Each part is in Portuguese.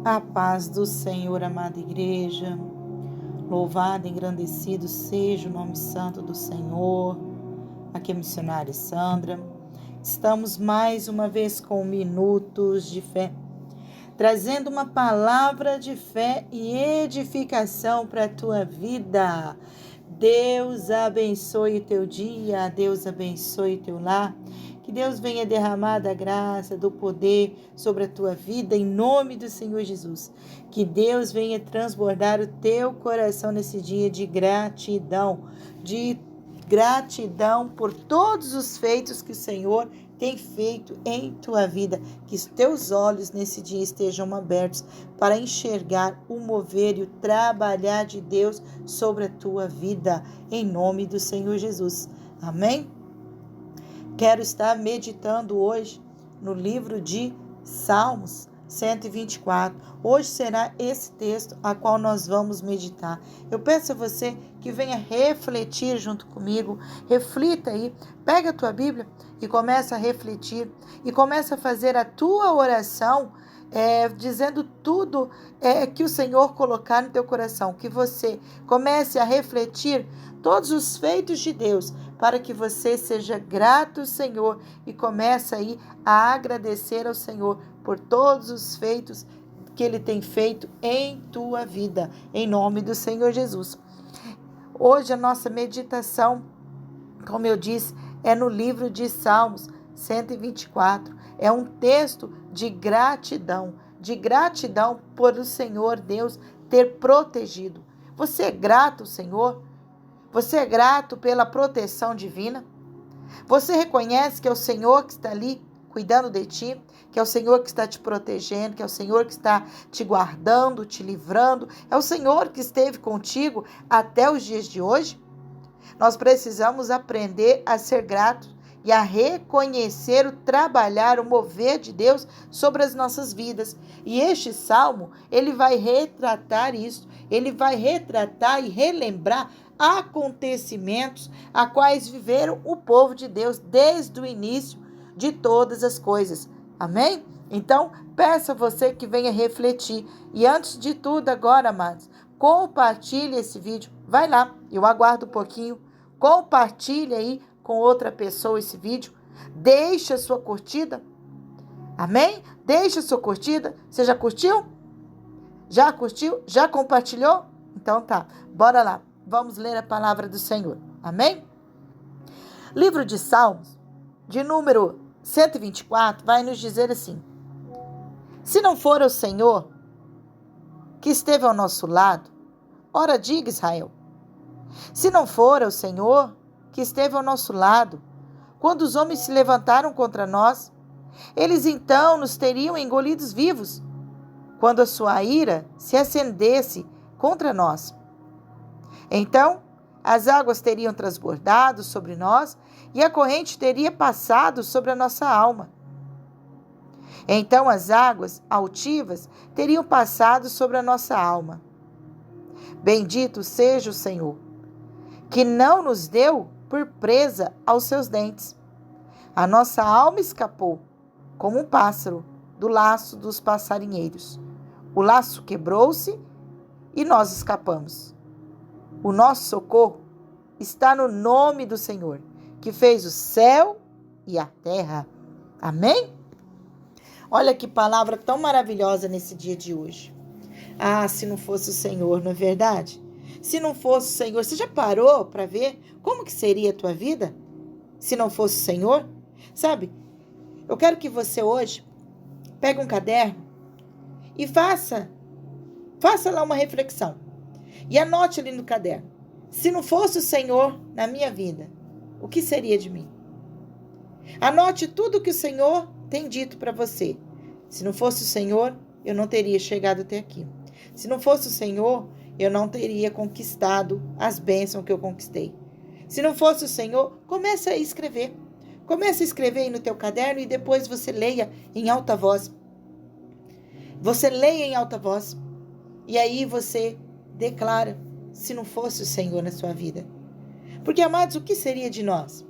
A paz do Senhor, amada igreja. Louvado e engrandecido seja o nome santo do Senhor. Aqui é a missionária Sandra. Estamos mais uma vez com Minutos de Fé, trazendo uma palavra de fé e edificação para a tua vida. Deus abençoe o teu dia, Deus abençoe o teu lar. Que Deus venha derramar da graça, do poder sobre a tua vida, em nome do Senhor Jesus. Que Deus venha transbordar o teu coração nesse dia de gratidão por todos os feitos que o Senhor tem feito em tua vida. Que os teus olhos nesse dia estejam abertos para enxergar o mover e o trabalhar de Deus sobre a tua vida, em nome do Senhor Jesus. Amém? Quero estar meditando hoje no livro de Salmos 124. Hoje será esse texto a qual nós vamos meditar. Eu peço a você que venha refletir junto comigo. Reflita aí, pega a tua Bíblia e começa a refletir. E começa a fazer a tua oração, dizendo tudo que o Senhor colocar no teu coração. Que você comece a refletir todos os feitos de Deus, para que você seja grato, Senhor, e comece aí a agradecer ao Senhor por todos os feitos que Ele tem feito em tua vida, em nome do Senhor Jesus. Hoje a nossa meditação, como eu disse, é no livro de Salmos 124. É um texto de gratidão por o Senhor Deus ter protegido. Você é grato, Senhor? Você é grato pela proteção divina? Você reconhece que é o Senhor que está ali cuidando de ti, que é o Senhor que está te protegendo, que é o Senhor que está te guardando, te livrando, é o Senhor que esteve contigo até os dias de hoje? Nós precisamos aprender a ser gratos e a reconhecer o trabalhar, o mover de Deus sobre as nossas vidas. E este salmo, ele vai retratar isso, ele vai retratar e relembrar acontecimentos a quais viveram o povo de Deus desde o início de todas as coisas. Amém? Então, peço a você que venha refletir. E antes de tudo agora, amados, compartilhe esse vídeo. Vai lá, eu aguardo um pouquinho. Compartilhe aí com outra pessoa esse vídeo. Deixa a sua curtida. Amém? Deixa a sua curtida. Você já curtiu? Já curtiu? Já compartilhou? Então tá, bora lá. Vamos ler a palavra do Senhor. Amém? Livro de Salmos, de número 124, vai nos dizer assim: se não for o Senhor que esteve ao nosso lado, ora diga Israel, se não for o Senhor que esteve ao nosso lado, quando os homens se levantaram contra nós, eles então nos teriam engolidos vivos, quando a sua ira se acendesse contra nós. Então, as águas teriam transbordado sobre nós e a corrente teria passado sobre a nossa alma. Então, as águas altivas teriam passado sobre a nossa alma. Bendito seja o Senhor, que não nos deu por presa aos seus dentes. A nossa alma escapou, como um pássaro, do laço dos passarinheiros. O laço quebrou-se e nós escapamos. O nosso socorro está no nome do Senhor, que fez o céu e a terra. Amém? Olha que palavra tão maravilhosa nesse dia de hoje. Ah, se não fosse o Senhor, não é verdade? Se não fosse o Senhor, você já parou para ver como que seria a tua vida? Se não fosse o Senhor? Sabe, eu quero que você hoje pegue um caderno e faça lá uma reflexão. E anote ali no caderno: se não fosse o Senhor na minha vida, o que seria de mim? Anote tudo que o Senhor tem dito para você. Se não fosse o Senhor, eu não teria chegado até aqui. Se não fosse o Senhor, eu não teria conquistado as bênçãos que eu conquistei. Se não fosse o Senhor, comece a escrever. Comece a escrever aí no teu caderno e depois você leia em alta voz. Você leia em alta voz. E aí você declara: se não fosse o Senhor na sua vida. Porque, amados, o que seria de nós?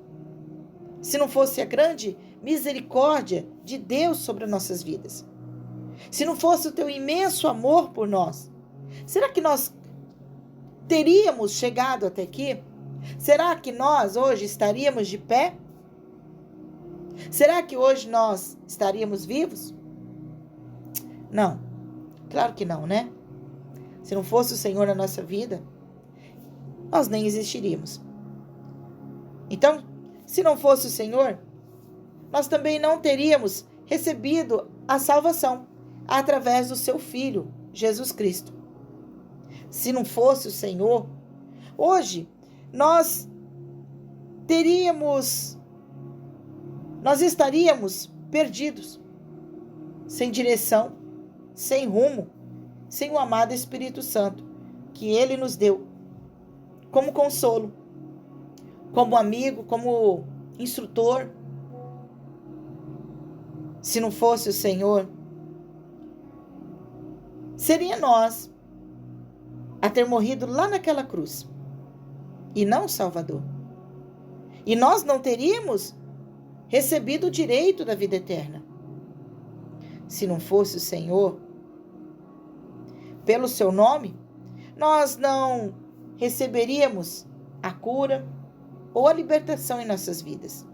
Se não fosse a grande misericórdia de Deus sobre as nossas vidas. Se não fosse o teu imenso amor por nós, será que nós teríamos chegado até aqui? Será que nós hoje estaríamos de pé? Será que hoje nós estaríamos vivos? Não, claro que não, né? Se não fosse o Senhor na nossa vida, nós nem existiríamos. Então, se não fosse o Senhor, nós também não teríamos recebido a salvação através do seu Filho, Jesus Cristo. Se não fosse o Senhor, hoje nós estaríamos perdidos, sem direção, sem rumo, sem o amado Espírito Santo, que Ele nos deu como consolo, como amigo, como instrutor. Se não fosse o Senhor, seria nós a ter morrido lá naquela cruz, e não o Salvador. E nós não teríamos recebido o direito da vida eterna. Se não fosse o Senhor, pelo seu nome, nós não receberíamos a cura ou a libertação em nossas vidas.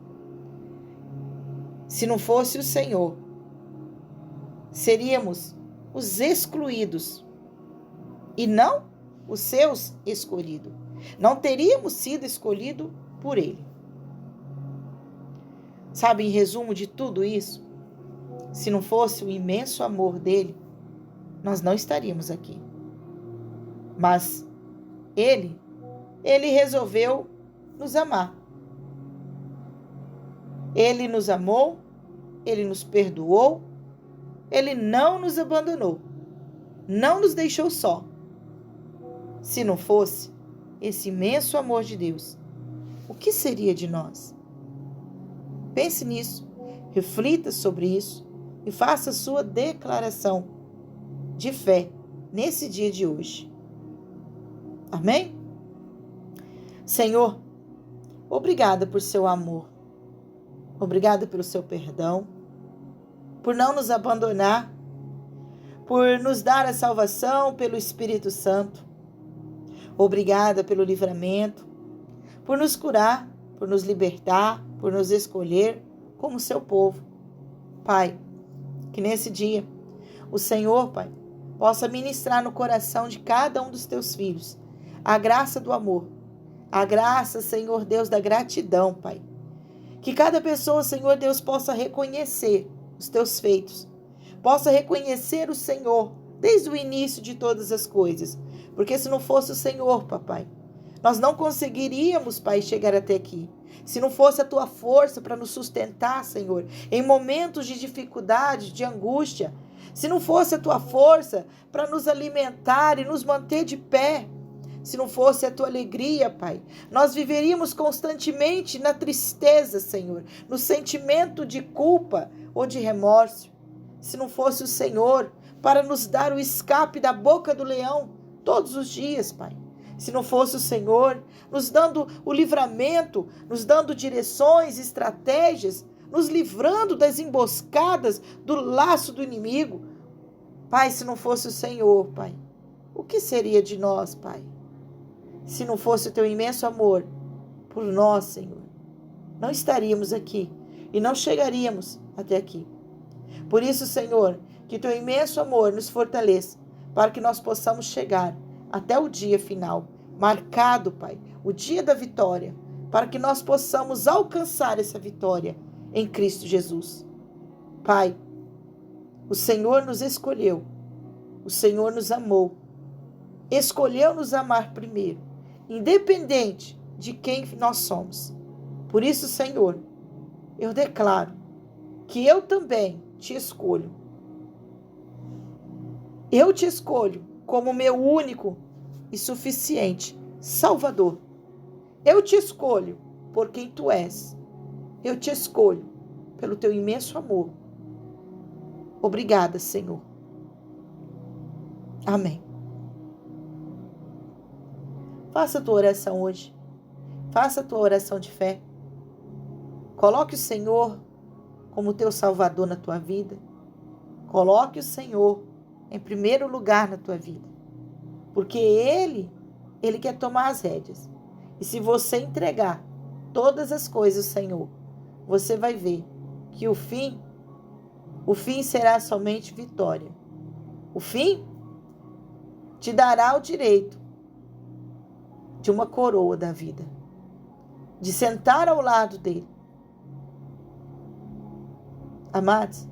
Se não fosse o Senhor, seríamos os excluídos e não os seus escolhidos. Não teríamos sido escolhidos por Ele. Sabe, em resumo de tudo isso, se não fosse o imenso amor dele, nós não estaríamos aqui. Mas Ele resolveu nos amar. Ele nos amou, Ele nos perdoou, Ele não nos abandonou, não nos deixou só. Se não fosse esse imenso amor de Deus, o que seria de nós? Pense nisso, reflita sobre isso e faça a sua declaração de fé nesse dia de hoje. Amém? Senhor, obrigada por seu amor. Obrigada pelo seu perdão, por não nos abandonar, por nos dar a salvação pelo Espírito Santo. Obrigada pelo livramento, por nos curar, por nos libertar, por nos escolher como seu povo. Pai, que nesse dia o Senhor, Pai, possa ministrar no coração de cada um dos teus filhos a graça do amor, a graça, Senhor Deus, da gratidão, Pai. Que cada pessoa, Senhor Deus, possa reconhecer os teus feitos, possa reconhecer o Senhor desde o início de todas as coisas, porque se não fosse o Senhor, papai, nós não conseguiríamos, Pai, chegar até aqui. Se não fosse a tua força para nos sustentar, Senhor, em momentos de dificuldade, de angústia, se não fosse a tua força para nos alimentar e nos manter de pé, se não fosse a tua alegria, Pai, nós viveríamos constantemente na tristeza, Senhor, no sentimento de culpa ou de remorso. Se não fosse o Senhor para nos dar o escape da boca do leão todos os dias, Pai. Se não fosse o Senhor nos dando o livramento, nos dando direções, estratégias, nos livrando das emboscadas, do laço do inimigo. Pai, se não fosse o Senhor, Pai, o que seria de nós, Pai? Se não fosse o teu imenso amor por nós, Senhor, não estaríamos aqui e não chegaríamos até aqui. Por isso, Senhor, que teu imenso amor nos fortaleça para que nós possamos chegar até o dia final, marcado, Pai, o dia da vitória, para que nós possamos alcançar essa vitória em Cristo Jesus. Pai, o Senhor nos escolheu, o Senhor nos amou, escolheu nos amar primeiro, independente de quem nós somos. Por isso, Senhor, eu declaro que eu também te escolho. Eu te escolho como meu único e suficiente Salvador. Eu te escolho por quem tu és. Eu te escolho pelo teu imenso amor. Obrigada, Senhor. Amém. Faça a tua oração hoje. Faça a tua oração de fé. Coloque o Senhor como teu Salvador na tua vida. Coloque o Senhor em primeiro lugar na tua vida, porque Ele quer tomar as rédeas. E se você entregar todas as coisas ao Senhor, você vai ver que o fim será somente vitória. O fim te dará o direito de uma coroa da vida, de sentar ao lado dele. Amados,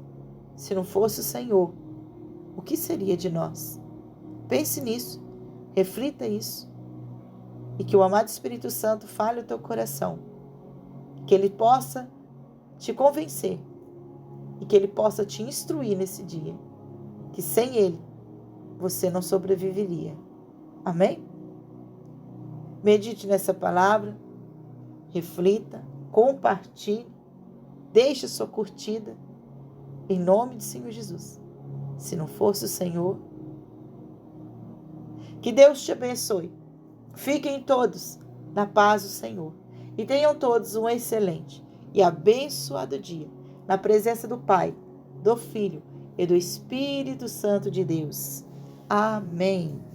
se não fosse o Senhor, o que seria de nós? Pense nisso, reflita isso, e que o amado Espírito Santo fale o teu coração, que ele possa te convencer e que ele possa te instruir nesse dia, que sem ele você não sobreviveria. Amém? Medite nessa palavra, reflita, compartilhe, deixe sua curtida, em nome do Senhor Jesus. Se não fosse o Senhor, que Deus te abençoe. Fiquem todos na paz do Senhor e tenham todos um excelente e abençoado dia, na presença do Pai, do Filho e do Espírito Santo de Deus. Amém.